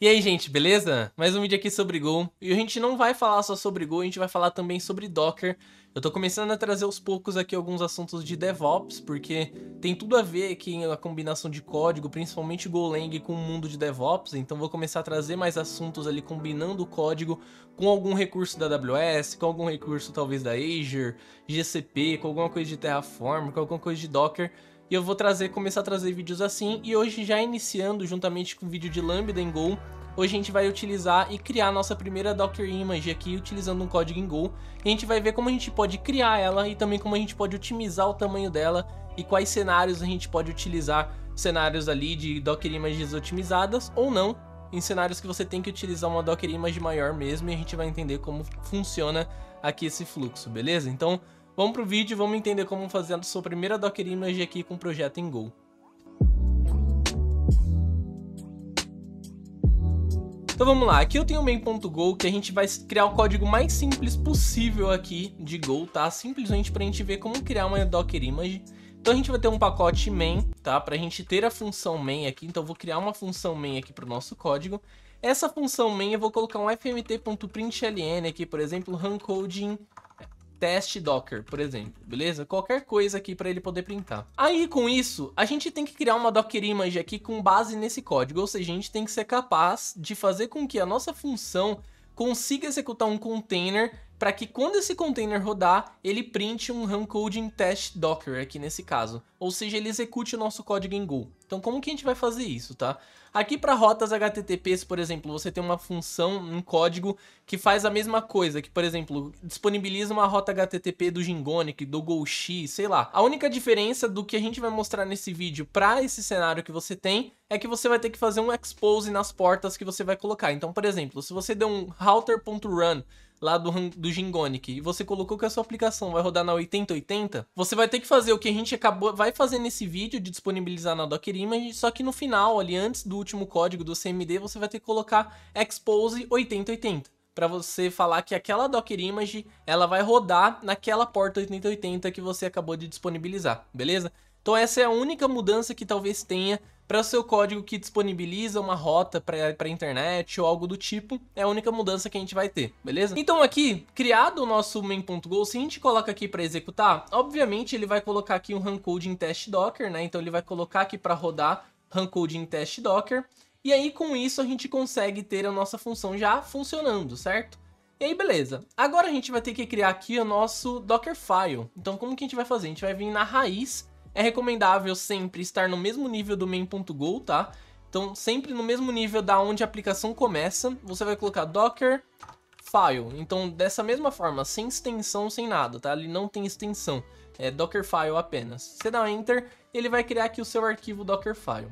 E aí, gente, beleza? Mais um vídeo aqui sobre Go. E a gente não vai falar só sobre Go, a gente vai falar também sobre Docker. Eu tô começando a trazer aos poucos aqui alguns assuntos de DevOps, porque tem tudo a ver aqui a combinação de código, principalmente Golang com o mundo de DevOps. Então vou começar a trazer mais assuntos ali combinando o código com algum recurso da AWS, com algum recurso talvez da Azure, GCP, com alguma coisa de Terraform, com alguma coisa de Docker. E eu vou começar a trazer vídeos assim, e hoje já iniciando juntamente com o vídeo de Lambda em Go, hoje a gente vai utilizar e criar a nossa primeira Docker Image aqui utilizando um código em Go. E a gente vai ver como a gente pode criar ela e também como a gente pode otimizar o tamanho dela e quais cenários a gente pode utilizar, cenários ali de Docker Images otimizadas ou não, em cenários que você tem que utilizar uma Docker Image maior mesmo, e a gente vai entender como funciona aqui esse fluxo, beleza? Então vamos pro vídeo, vamos entender como fazer a sua primeira Docker Image aqui com o projeto em Go. Então vamos lá, aqui eu tenho o main.go, que a gente vai criar o código mais simples possível aqui de Go, tá? Simplesmente pra gente ver como criar uma Docker Image. Então a gente vai ter um pacote main, tá? Pra gente ter a função main aqui, então eu vou criar uma função main aqui pro nosso código. Essa função main eu vou colocar um fmt.println aqui, por exemplo, runcoding teste Docker, por exemplo, beleza? Qualquer coisa aqui para ele poder printar. Aí, com isso, a gente tem que criar uma Docker Image aqui com base nesse código, ou seja, a gente tem que ser capaz de fazer com que a nossa função consiga executar um container para que quando esse container rodar, ele printe um runcoding test Docker aqui nesse caso, ou seja, ele execute o nosso código em Go. Então como que a gente vai fazer isso, tá? Aqui para rotas HTTPs, por exemplo, você tem uma função, um código que faz a mesma coisa, que por exemplo, disponibiliza uma rota HTTP do Gingonic, do GoX, sei lá. A única diferença do que a gente vai mostrar nesse vídeo para esse cenário que você tem, é que você vai ter que fazer um expose nas portas que você vai colocar. Então, por exemplo, se você der um router.run lá do Gingonic, e você colocou que a sua aplicação vai rodar na 8080, você vai ter que fazer o que a gente vai fazer nesse vídeo de disponibilizar na Docker Image, só que no final, ali antes do último código do CMD, você vai ter que colocar expose 8080, para você falar que aquela Docker Image, ela vai rodar naquela porta 8080 que você acabou de disponibilizar, beleza? Então essa é a única mudança que talvez tenha para o seu código que disponibiliza uma rota para a internet ou algo do tipo, é a única mudança que a gente vai ter, beleza? Então aqui, criado o nosso main.go, se a gente coloca aqui para executar, obviamente ele vai colocar aqui um runcoding test Docker, né? Então ele vai colocar aqui para rodar runcoding test Docker, e aí com isso a gente consegue ter a nossa função já funcionando, certo? E aí beleza, agora a gente vai ter que criar aqui o nosso Dockerfile. Então como que a gente vai fazer? A gente vai vir na raiz. É recomendável sempre estar no mesmo nível do main.go, tá? Então, sempre no mesmo nível da onde a aplicação começa, você vai colocar Dockerfile. Então, dessa mesma forma, sem extensão, sem nada, tá? Ele não tem extensão, é Dockerfile apenas. Você dá um Enter, ele vai criar aqui o seu arquivo Dockerfile.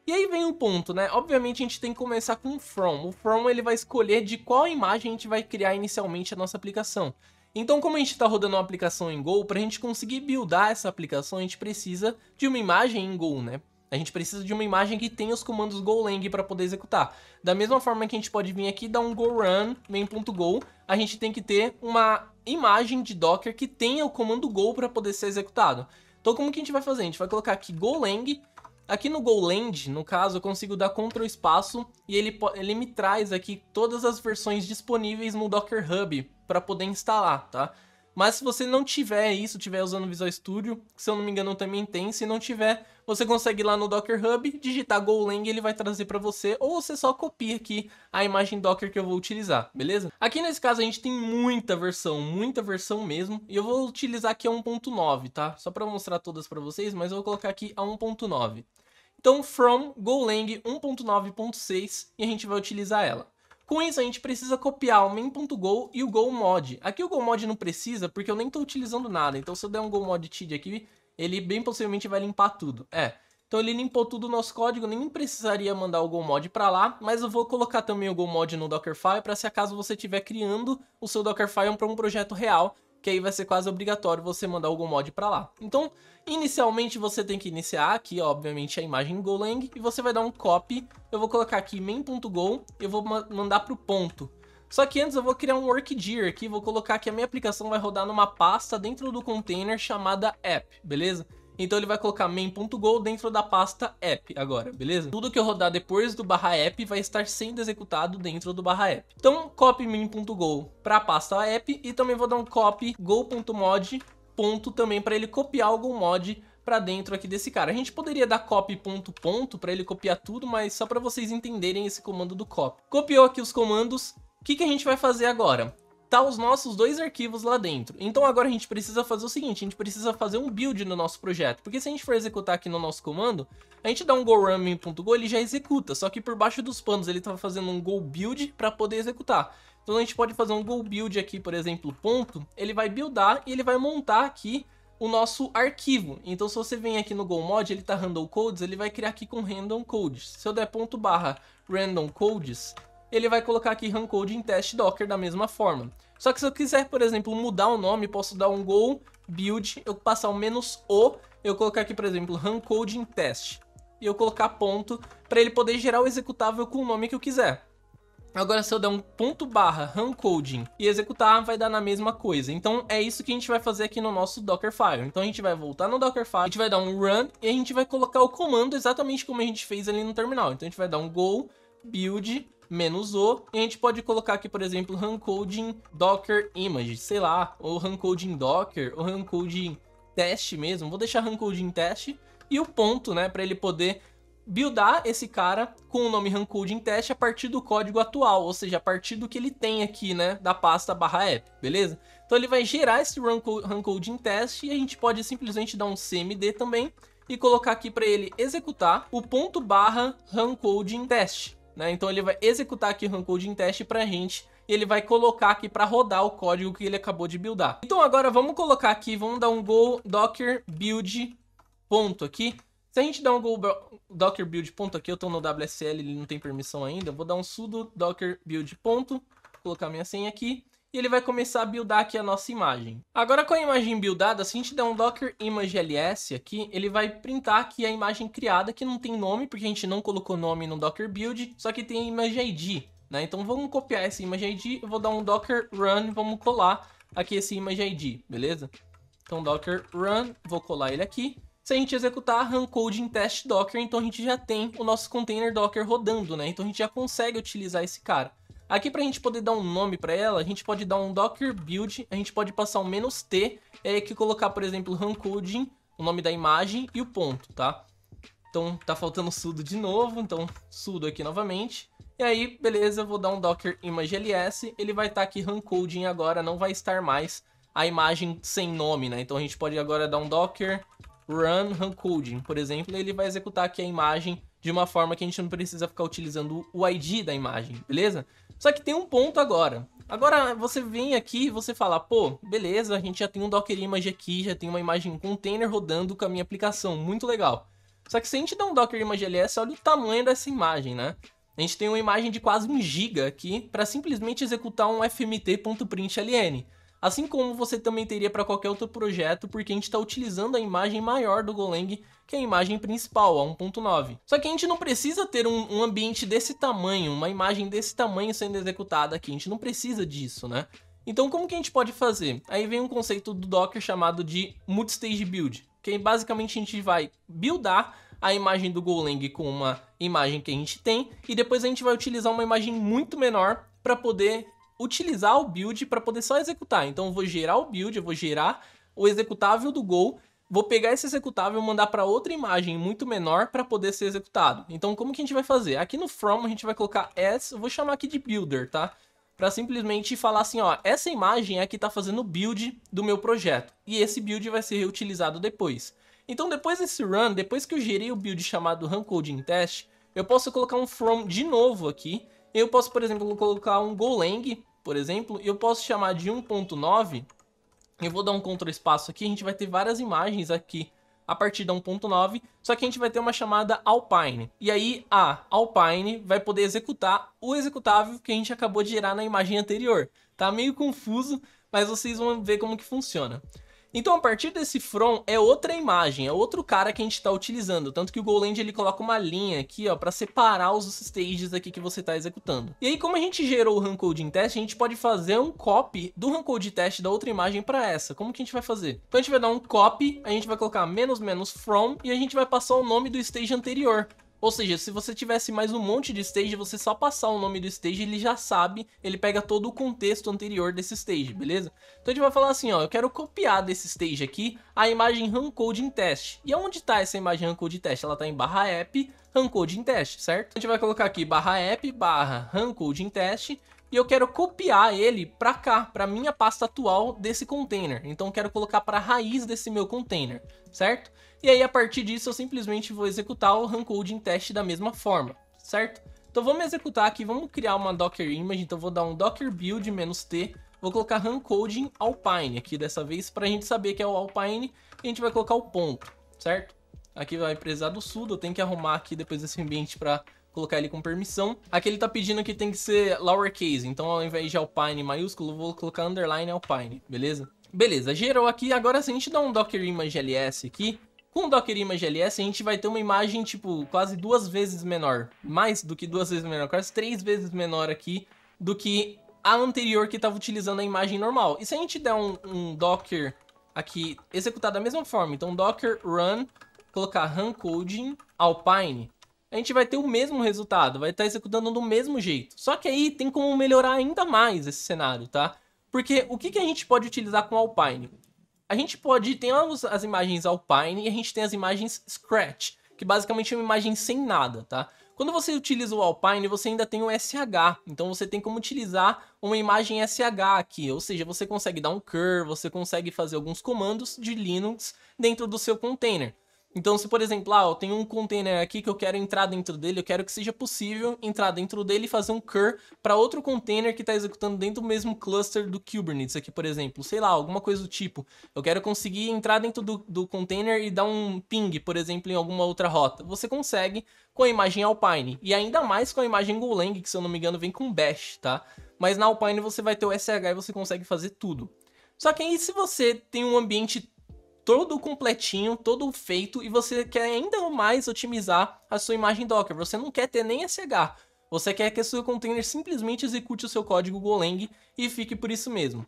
E aí vem um ponto, né? Obviamente a gente tem que começar com o from. O from ele vai escolher de qual imagem a gente vai criar inicialmente a nossa aplicação. Então, como a gente está rodando uma aplicação em Go, para a gente conseguir buildar essa aplicação, a gente precisa de uma imagem em Go, né? A gente precisa de uma imagem que tenha os comandos Golang para poder executar. Da mesma forma que a gente pode vir aqui e dar um go run main.go, a gente tem que ter uma imagem de Docker que tenha o comando Go para poder ser executado. Então, como que a gente vai fazer? A gente vai colocar aqui Golang. Aqui no Golang, no caso, eu consigo dar Ctrl espaço e ele me traz aqui todas as versões disponíveis no Docker Hub para poder instalar, tá? Mas se você não tiver isso, estiver usando o Visual Studio, que se eu não me engano também tem, se não tiver, você consegue ir lá no Docker Hub, digitar Golang e ele vai trazer para você, ou você só copia aqui a imagem Docker que eu vou utilizar, beleza? Aqui nesse caso a gente tem muita versão mesmo, e eu vou utilizar aqui a 1.9, tá? Só para mostrar todas para vocês, mas eu vou colocar aqui a 1.9. Então, from Golang 1.9.6 e a gente vai utilizar ela. Com isso, a gente precisa copiar o main.go e o go.mod. Aqui o go.mod não precisa, porque eu nem estou utilizando nada. Então, se eu der um go.mod tid aqui, ele bem possivelmente vai limpar tudo. Então ele limpou tudo o nosso código, nem precisaria mandar o go.mod para lá, mas eu vou colocar também o go.mod no Dockerfile para se acaso você estiver criando o seu Dockerfile para um projeto real, que aí vai ser quase obrigatório você mandar o go.mod para lá. Então, inicialmente você tem que iniciar aqui, obviamente, a imagem Golang, e você vai dar um copy. Eu vou colocar aqui main.go, eu vou mandar para o ponto. Só que antes eu vou criar um workdir aqui, vou colocar que a minha aplicação vai rodar numa pasta dentro do container chamada app, beleza? Então ele vai colocar main.go dentro da pasta app agora, beleza? Tudo que eu rodar depois do /app vai estar sendo executado dentro do /app. Então copy main.go para a pasta app e também vou dar um copy go.mod ponto também para ele copiar algum mod para dentro aqui desse cara. A gente poderia dar copy ponto ponto para ele copiar tudo, mas só para vocês entenderem esse comando do copy. Copiou aqui os comandos. O que a gente vai fazer agora? Tá os nossos dois arquivos lá dentro. Então agora a gente precisa fazer o seguinte, a gente precisa fazer um build no nosso projeto, porque se a gente for executar aqui no nosso comando, a gente dá um go run main.go, ele já executa, só que por baixo dos panos ele tá fazendo um go build para poder executar. Então a gente pode fazer um go build aqui, por exemplo, ponto, ele vai buildar e ele vai montar aqui o nosso arquivo. Então se você vem aqui no go mod, ele tá random codes, ele vai criar aqui com random codes. Se eu der ponto barra random codes, ele vai colocar aqui run code em test docker da mesma forma. Só que se eu quiser, por exemplo, mudar o nome, posso dar um go build, eu passar o -o, eu colocar aqui, por exemplo, run code em test. E eu colocar ponto para ele poder gerar o executável com o nome que eu quiser. Agora se eu der um ponto barra run coding e executar, vai dar na mesma coisa. Então é isso que a gente vai fazer aqui no nosso Dockerfile. Então a gente vai voltar no Dockerfile, a gente vai dar um run e a gente vai colocar o comando exatamente como a gente fez ali no terminal. Então a gente vai dar um go build -o, e a gente pode colocar aqui, por exemplo, run coding docker image, sei lá, ou run coding docker, ou run coding test mesmo. Vou deixar run coding test e o ponto, né, para ele poder buildar esse cara com o nome run coding test a partir do código atual, ou seja, a partir do que ele tem aqui, né, da pasta /app, beleza? Então ele vai gerar esse run coding test e a gente pode simplesmente dar um cmd também e colocar aqui para ele executar o ponto barra run coding test. Então ele vai executar aqui o run coding test pra gente e ele vai colocar aqui para rodar o código que ele acabou de buildar. Então agora vamos colocar aqui, vamos dar um go docker build ponto aqui. Se a gente dar um go docker build ponto aqui, eu tô no WSL, ele não tem permissão ainda, eu vou dar um sudo docker build ponto, colocar minha senha aqui. E ele vai começar a buildar aqui a nossa imagem. Agora com a imagem buildada, se a gente der um docker image ls aqui, ele vai printar aqui a imagem criada, que não tem nome, porque a gente não colocou nome no docker build, só que tem a image id, né? Então vamos copiar essa image id, eu vou dar um docker run, vamos colar aqui esse image id, beleza? Então docker run, vou colar ele aqui. Se a gente executar run code em test docker, então a gente já tem o nosso container docker rodando, né? Então a gente já consegue utilizar esse cara. Aqui para a gente poder dar um nome para ela, a gente pode dar um docker build, a gente pode passar um "-t", que colocar, por exemplo, run coding, o nome da imagem e o ponto, tá? Então tá faltando sudo de novo, então sudo aqui novamente. E aí, beleza, eu vou dar um docker image ls, ele vai estar aqui run coding agora, não vai estar mais a imagem sem nome, né? Então a gente pode agora dar um docker run coding, por exemplo, e ele vai executar aqui a imagem de uma forma que a gente não precisa ficar utilizando o ID da imagem, beleza? Só que tem um ponto agora. Agora você vem aqui e você fala, pô, beleza, a gente já tem um Docker Image aqui, já tem uma imagem container rodando com a minha aplicação, muito legal. Só que se a gente dá um Docker Image ls, olha o tamanho dessa imagem, né? A gente tem uma imagem de quase 1 GB aqui para simplesmente executar um fmt.println. Assim como você também teria para qualquer outro projeto, porque a gente está utilizando a imagem maior do Golang, que é a imagem principal, a 1.9. Só que a gente não precisa ter um ambiente desse tamanho, uma imagem desse tamanho sendo executada aqui, a gente não precisa disso, né? Então como que a gente pode fazer? Aí vem um conceito do Docker chamado de Multistage Build, que basicamente a gente vai buildar a imagem do Golang com uma imagem que a gente tem, e depois a gente vai utilizar uma imagem muito menor para poder utilizar o build para poder só executar. Então eu vou gerar o build, eu vou gerar o executável do Go, vou pegar esse executável e mandar para outra imagem muito menor para poder ser executado. Então como que a gente vai fazer? Aqui no from a gente vai colocar as, eu vou chamar aqui de builder, tá? Para simplesmente falar assim, ó, essa imagem é a que está fazendo o build do meu projeto. E esse build vai ser reutilizado depois. Então depois desse run, depois que eu gerei o build chamado run coding test, eu posso colocar um from de novo aqui. Eu posso, por exemplo, colocar um Golang, por exemplo, e eu posso chamar de 1.9, eu vou dar um Ctrl espaço aqui, a gente vai ter várias imagens aqui a partir da 1.9, só que a gente vai ter uma chamada Alpine, e aí a Alpine vai poder executar o executável que a gente acabou de gerar na imagem anterior. Tá meio confuso, mas vocês vão ver como que funciona. Então a partir desse from é outra imagem, é outro cara que a gente está utilizando, tanto que o Golang ele coloca uma linha aqui, ó, para separar os stages aqui que você está executando. E aí como a gente gerou o Runcode Test, a gente pode fazer um copy do Runcode Test da outra imagem para essa. Como que a gente vai fazer? Então a gente vai dar um copy, a gente vai colocar -- from e a gente vai passar o nome do stage anterior. Ou seja, se você tivesse mais um monte de stage, você só passar o nome do stage, ele já sabe, ele pega todo o contexto anterior desse stage, beleza? Então a gente vai falar assim, ó, eu quero copiar desse stage aqui a imagem Runcode Test. E onde tá essa imagem Runcode Test? Ela tá em /app Runcode Test, certo? A gente vai colocar aqui /app Runcode Test e eu quero copiar ele para cá, para minha pasta atual desse container. Então eu quero colocar para a raiz desse meu container, certo? E aí a partir disso eu simplesmente vou executar o Runcode Test da mesma forma, certo? Então vamos executar aqui, vamos criar uma Docker Image, então vou dar um docker build -t, vou colocar Runcode Alpine aqui dessa vez para a gente saber que é o Alpine e a gente vai colocar o ponto, certo? Aqui vai precisar do sudo, eu tenho que arrumar aqui depois desse ambiente para colocar ele com permissão. Aqui ele tá pedindo que tem que ser lowercase, então ao invés de Alpine maiúsculo, eu vou colocar underline Alpine, beleza? Beleza, gerou aqui, agora se a gente dá um Docker Image ls aqui, com o Docker Image ls a gente vai ter uma imagem tipo quase 2 vezes menor, mais do que 2 vezes menor, quase 3 vezes menor aqui do que a anterior que estava utilizando a imagem normal. E se a gente der um Docker aqui executar da mesma forma, então Docker run, colocar Runcode Alpine, a gente vai ter o mesmo resultado, vai estar executando do mesmo jeito. Só que aí tem como melhorar ainda mais esse cenário, tá? Porque o que a gente pode utilizar com Alpine? A gente pode ter as imagens Alpine e a gente tem as imagens Scratch, que basicamente é uma imagem sem nada, tá? Quando você utiliza o Alpine, você ainda tem o SH, então você tem como utilizar uma imagem SH aqui, ou seja, você consegue dar um cur, você consegue fazer alguns comandos de Linux dentro do seu container. Então se, por exemplo, eu tenho um container aqui que eu quero entrar dentro dele, eu quero que seja possível entrar dentro dele e fazer um cur para outro container que está executando dentro do mesmo cluster do Kubernetes aqui, por exemplo. Sei lá, alguma coisa do tipo. Eu quero conseguir entrar dentro do container e dar um ping, por exemplo, em alguma outra rota. Você consegue com a imagem Alpine. E ainda mais com a imagem Golang, que se eu não me engano vem com Bash, tá? Mas na Alpine você vai ter o SH e você consegue fazer tudo. Só que aí se você tem um ambiente todo completinho, todo feito, e você quer ainda mais otimizar a sua imagem Docker. Você não quer ter nem SH, você quer que o seu container simplesmente execute o seu código Golang e fique por isso mesmo.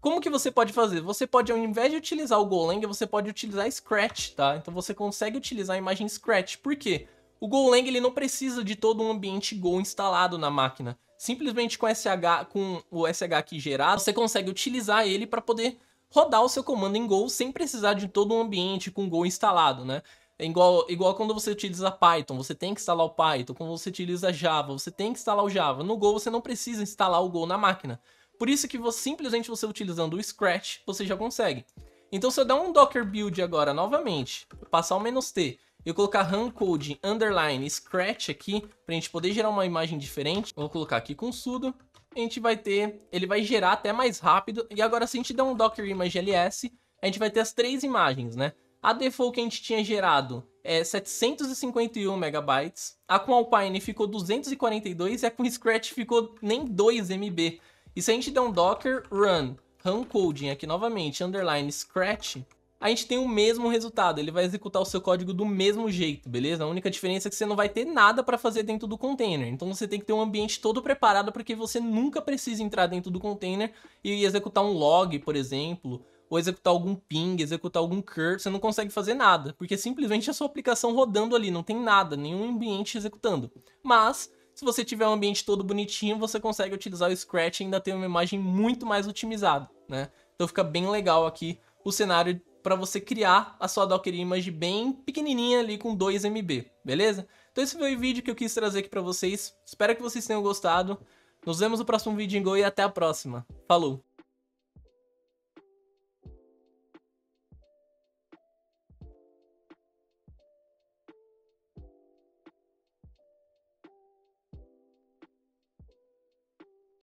Como que você pode fazer? Você pode, ao invés de utilizar o Golang, você pode utilizar Scratch, tá? Então você consegue utilizar a imagem Scratch. Por quê? O Golang ele não precisa de todo um ambiente Go instalado na máquina. Simplesmente com o SH aqui gerado, você consegue utilizar ele para poder rodar o seu comando em Go sem precisar de todo um ambiente com Go instalado, né? É igual quando você utiliza Python, você tem que instalar o Python. Quando você utiliza Java, você tem que instalar o Java. No Go você não precisa instalar o Go na máquina. Por isso que simplesmente você utilizando o Scratch, você já consegue. Então se eu der um Docker build agora novamente, passar o "-t", eu colocar Runcode underline Scratch aqui, pra gente poder gerar uma imagem diferente, vou colocar aqui com sudo, a gente vai ter, ele vai gerar até mais rápido. E agora se a gente der um Docker Image ls, a gente vai ter as 3 imagens, né? A default que a gente tinha gerado é 751 megabytes, a com Alpine ficou 242 e a com Scratch ficou nem 2 MB. E se a gente der um Docker run Runcode aqui novamente, underline Scratch, a gente tem o mesmo resultado, ele vai executar o seu código do mesmo jeito, beleza? A única diferença é que você não vai ter nada para fazer dentro do container, então você tem que ter um ambiente todo preparado para que você nunca precise entrar dentro do container e executar um log, por exemplo, ou executar algum ping, executar algum cur, você não consegue fazer nada, porque simplesmente a sua aplicação rodando ali, não tem nada, nenhum ambiente executando. Mas se você tiver um ambiente todo bonitinho, você consegue utilizar o Scratch e ainda ter uma imagem muito mais otimizada, né? Então fica bem legal aqui o cenário para você criar a sua Docker Image bem pequenininha ali com 2 MB, beleza? Então esse foi o vídeo que eu quis trazer aqui para vocês. Espero que vocês tenham gostado. Nos vemos no próximo vídeo em Go e até a próxima. Falou!